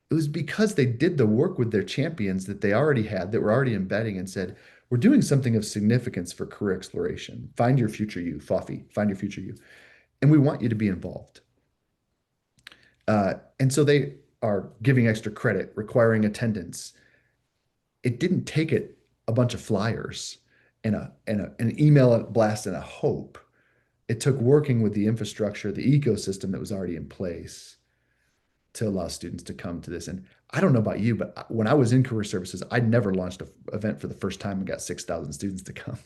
It was because they did the work with their champions that they already had, that were already embedding, and said, we're doing something of significance for career exploration. Find your future you, FOFI, find your future you. And we want you to be involved. And so they are giving extra credit, requiring attendance. It didn't take it a bunch of flyers and an email blast and a hope. It took working with the infrastructure, the ecosystem that was already in place to allow students to come to this. And I don't know about you, but when I was in career services, I'd never launched an event for the first time and got 6,000 students to come.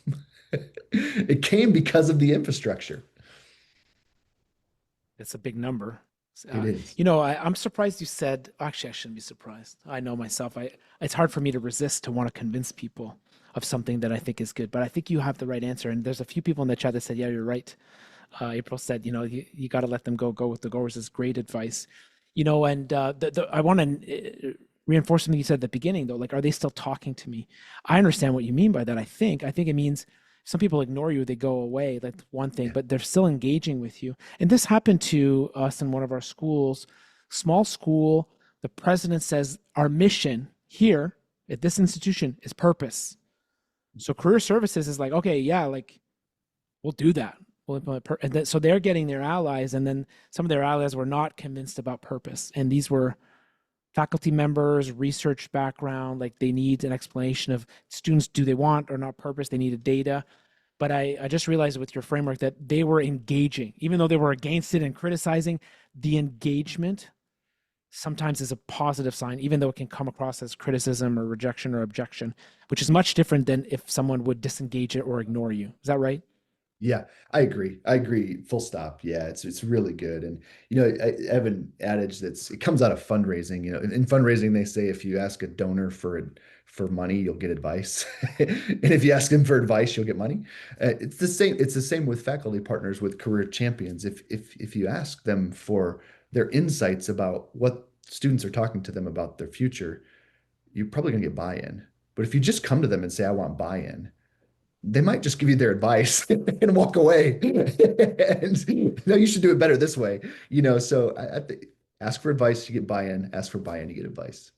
It came because of the infrastructure. It's a big number. It is. I'm surprised you said, actually, I shouldn't be surprised. I know myself. It's hard for me to resist to want to convince people of something that I think is good, but I think you have the right answer. And there's a few people in the chat that said, yeah, you're right. April said, you got to let them go with the goers is great advice. And I want to reinforce something you said at the beginning, though. Like, are they still talking to me? I understand what you mean by that. I think it means some people ignore you, they go away. That's one thing, but they're still engaging with you. And this happened to us in one of our schools, small school. The president says our mission here at this institution is purpose. So career services is like, okay, yeah, like we'll do that. We'll implement and then, so they're getting their allies, and then some of their allies were not convinced about purpose. And these were faculty members, research background, like they need an explanation of students, do they want or not purpose? They needed data. But I just realized with your framework that they were engaging, even though they were against it and criticizing. The engagement sometimes is a positive sign, even though it can come across as criticism or rejection or objection, which is much different than if someone would disengage it or ignore you. Is that right? Yeah, I agree. Full stop. Yeah, it's really good. And I have an adage it comes out of fundraising. In fundraising, they say if you ask a donor for money, you'll get advice, and if you ask them for advice, you'll get money. It's the same. It's the same with faculty partners with career champions. If you ask them for their insights about what students are talking to them about their future, you're probably going to get buy-in. But if you just come to them and say, I want buy-in, they might just give you their advice and walk away. And no, you should do it better this way. So I think ask for advice, you get buy-in. Ask for buy-in, you get advice.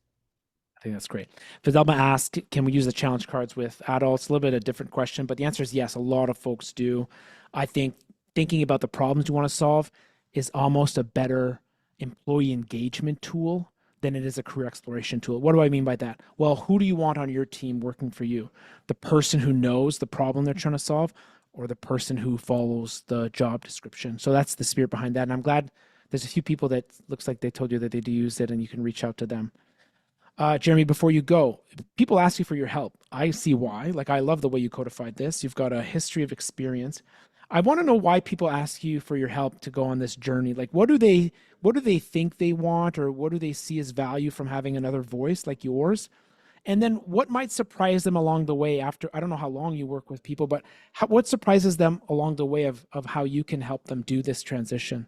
I think that's great. Fidelma asked, can we use the challenge cards with adults? A little bit of a different question, but the answer is yes. A lot of folks do. I think thinking about the problems you want to solve is almost a better employee engagement tool than it is a career exploration tool. What do I mean by that? Well, who do you want on your team working for you? The person who knows the problem they're trying to solve, or the person who follows the job description? So that's the spirit behind that. And I'm glad there's a few people that looks like they told you that they do use it, and you can reach out to them. Jeremy, before you go, people ask you for your help. I see why. Like, I love the way you codified this. You've got a history of experience. I want to know why people ask you for your help to go on this journey. Like, what do they think they want, or what do they see as value from having another voice like yours? And then what might surprise them along the way after, I don't know how long you work with people, but what surprises them along the way of how you can help them do this transition?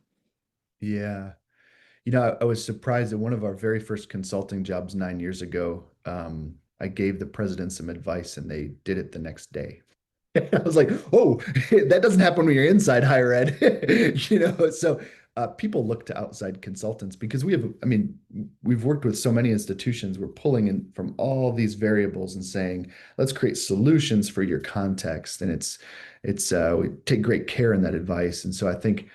Yeah. I was surprised at one of our very first consulting jobs 9 years ago. I gave the president some advice and they did it the next day. I was like, oh, that doesn't happen when you're inside higher ed. So people look to outside consultants because we've worked with so many institutions. We're pulling in from all these variables and saying, let's create solutions for your context. And we take great care in that advice. And so I think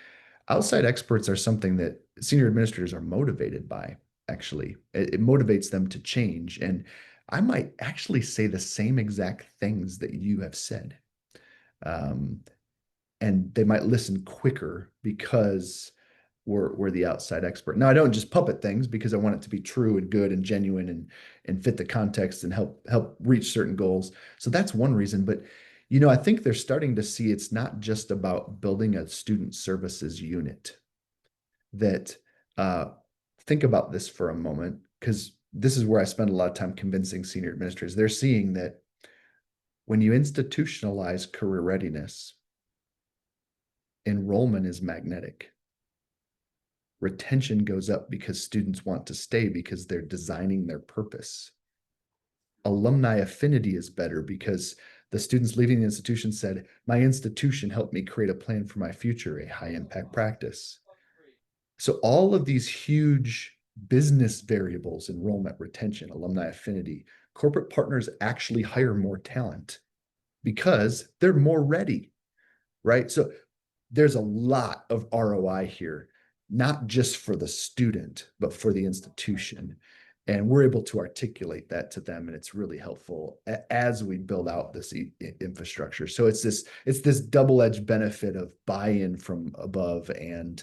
outside experts are something that senior administrators are motivated by, actually. It motivates them to change. And I might actually say the same exact things that you have said. Um, and they might listen quicker because we're the outside expert. Now, I don't just puppet things because I want it to be true and good and genuine and fit the context and help reach certain goals. So that's one reason. But I think they're starting to see it's not just about building a student services unit. That think about this for a moment, because this is where I spend a lot of time convincing senior administrators. They're seeing that when you institutionalize career readiness, enrollment is magnetic. Retention goes up because students want to stay because they're designing their purpose. Alumni affinity is better because the students leaving the institution said, my institution helped me create a plan for my future, a high impact practice. So all of these huge business variables, enrollment, retention, alumni affinity, corporate partners actually hire more talent because they're more ready, right? So there's a lot of ROI here, not just for the student, but for the institution. And we're able to articulate that to them, and it's really helpful as we build out this infrastructure. So it's this double-edged benefit of buy-in from above and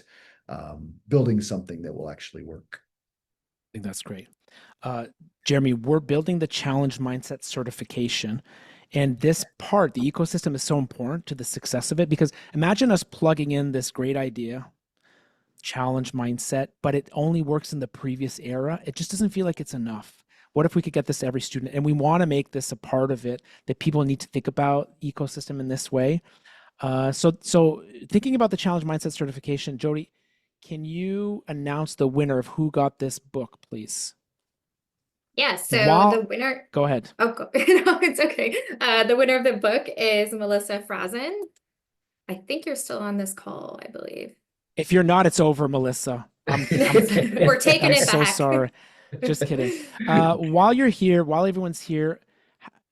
building something that will actually work. I think that's great. Jeremy, we're building the challenge mindset certification. And this part, the ecosystem, is so important to the success of it, because imagine us plugging in this great idea, challenge mindset, but it only works in the previous era. It just doesn't feel like it's enough. What if we could get this to every student? And we want to make this a part of it, that people need to think about ecosystem in this way. So thinking about the challenge mindset certification, Jody, can you announce the winner of who got this book, please? Yeah, so While- the winner, Go ahead. oh, no, it's okay. The winner of the book is Melissa Frazen. I think you're still on this call, I believe. If you're not, it's over, Melissa. We're taking I'm it so back. sorry. Just kidding. While you're here, while everyone's here,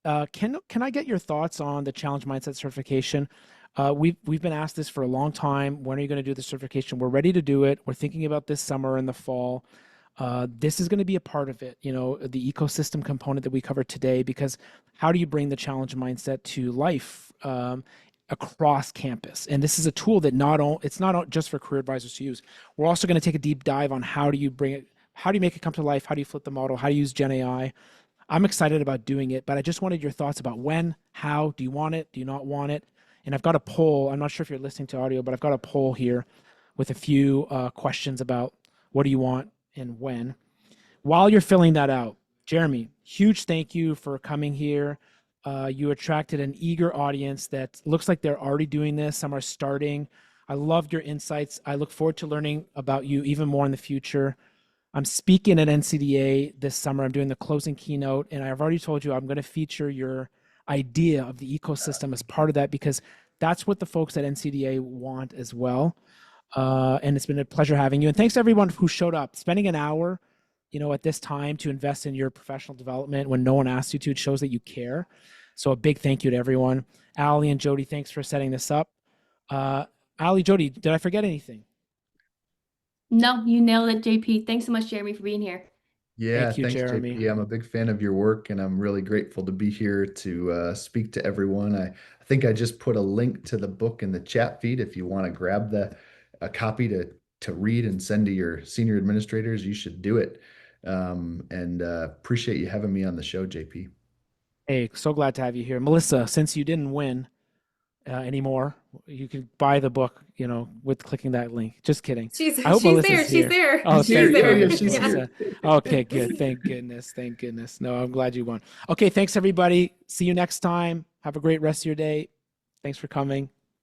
can I get your thoughts on the challenge mindset certification? We've been asked this for a long time. When are you going to do the certification? We're ready to do it. We're thinking about this summer and the fall. This is going to be a part of it, the ecosystem component that we covered today, because how do you bring the challenge mindset to life across campus? And this is a tool that it's not just for career advisors to use. We're also going to take a deep dive on how do you make it come to life? How do you flip the model? How do you use Gen AI? I'm excited about doing it, but I just wanted your thoughts about when, how, do you want it? Do you not want it? And I've got a poll. I'm not sure if you're listening to audio, but I've got a poll here with a few questions about what do you want and when. While you're filling that out, Jeremy, huge thank you for coming here. You attracted an eager audience that looks like they're already doing this. Some are starting. I loved your insights. I look forward to learning about you even more in the future. I'm speaking at NCDA this summer. I'm doing the closing keynote, and I've already told you I'm going to feature your idea of the ecosystem as part of that, because that's what the folks at NCDA want as well. And it's been a pleasure having you. And thanks to everyone who showed up. Spending an hour, at this time to invest in your professional development when no one asked you to, it shows that you care. So a big thank you to everyone. Ali and Jody, thanks for setting this up. Ali, Jody, did I forget anything? No, you nailed it, JP. Thanks so much, Jeremy, for being here. Yeah, Thank you, thanks, Jeremy. JP. I'm a big fan of your work, and I'm really grateful to be here to speak to everyone. I think I just put a link to the book in the chat feed. If you want to grab a copy to read and send to your senior administrators, you should do it. And appreciate you having me on the show, JP. Hey, so glad to have you here. Melissa, since you didn't win, anymore. You can buy the book, you know, with clicking that link. Just kidding. She's I hope Melissa's there. here. She's there. Oh, She's here. thank Yeah, yeah, goodness, she's Melissa. Okay, good. Thank goodness. Thank goodness. No, I'm glad you won. Okay, thanks everybody. See you next time. Have a great rest of your day. Thanks for coming.